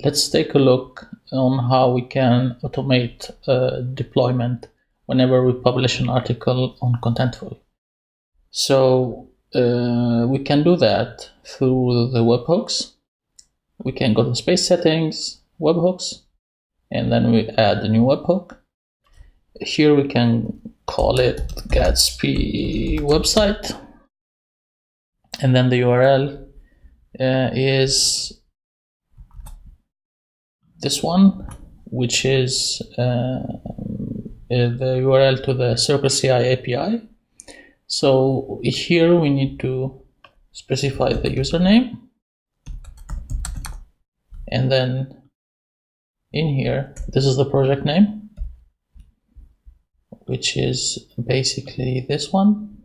Let's take a look on how we can automate deployment whenever we publish an article on Contentful. So we can do that through the webhooks. We can go to Space Settings, Webhooks, and then we add a new webhook. Here we can call it Gatsby website, and then the URL is this one, which is the URL to the CircleCI API. So here we need to specify the username, and then in here, this is the project name, which is basically this one.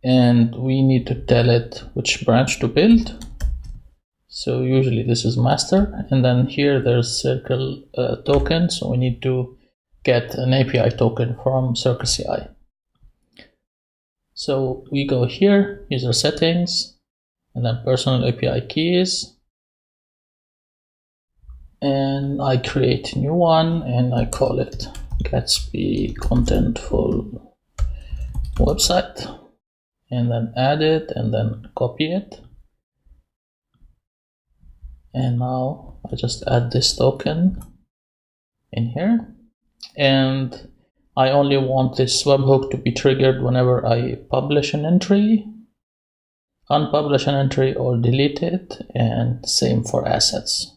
And we need to tell it which branch to build. So usually this is master, and then here there's circle token. So we need to get an API token from CircleCI. So we go here, user settings, and then personal API keys. And I create a new one, and I call it Gatsby Contentful website, and then add it, and then copy it. And now I just add this token in here, and I only want this webhook to be triggered whenever I publish an entry, unpublish an entry, or delete it, and same for assets.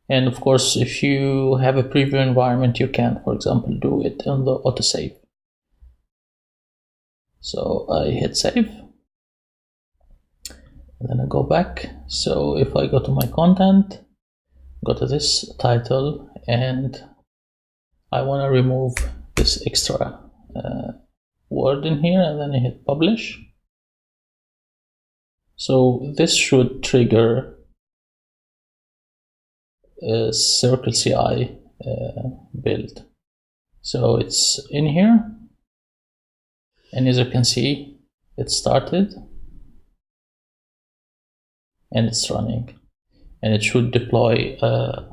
And of course, if you have a preview environment, you can, for example, do it in the autosave. So I hit save, and then I go back. So if I go to my content, go to this title, and I want to remove this extra word in here, and then I hit publish. So this should trigger a CircleCI build. So it's in here, and as you can see, it started and it's running, and it should deploy the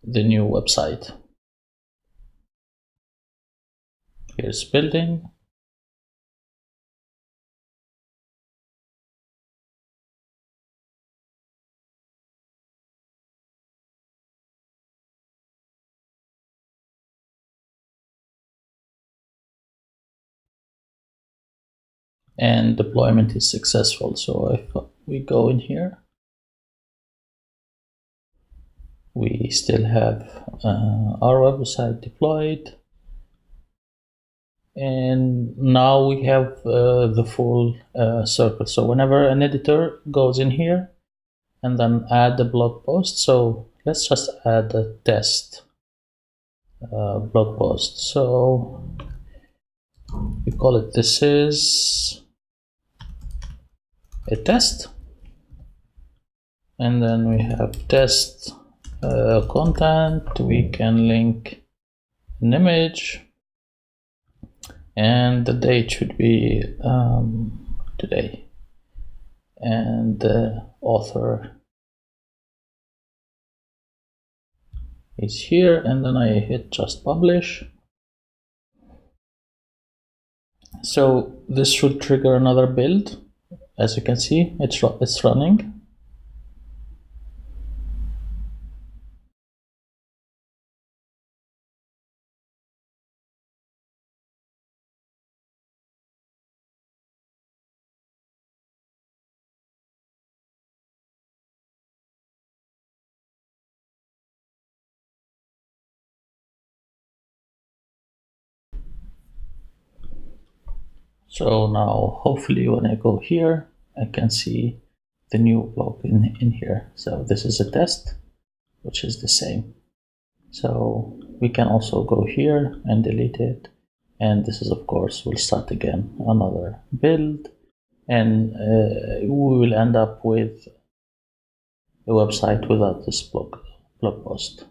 new website. Here's building. And deployment is successful. So if we go in here, we still have our website deployed, and now we have the full circle. So whenever an editor goes in here and then add the blog post, so let's just add a test blog post. So we call it this is a test, and then we have test content. We can link an image, and the date should be today, and the author is here, and then I hit just publish. So this should trigger another build. As you can see, it's running. So now hopefully when I go here, I can see the new blog in here. So this is a test, which is the same. So we can also go here and delete it. And this is, of course, we'll start again another build, and we will end up with a website without this blog post.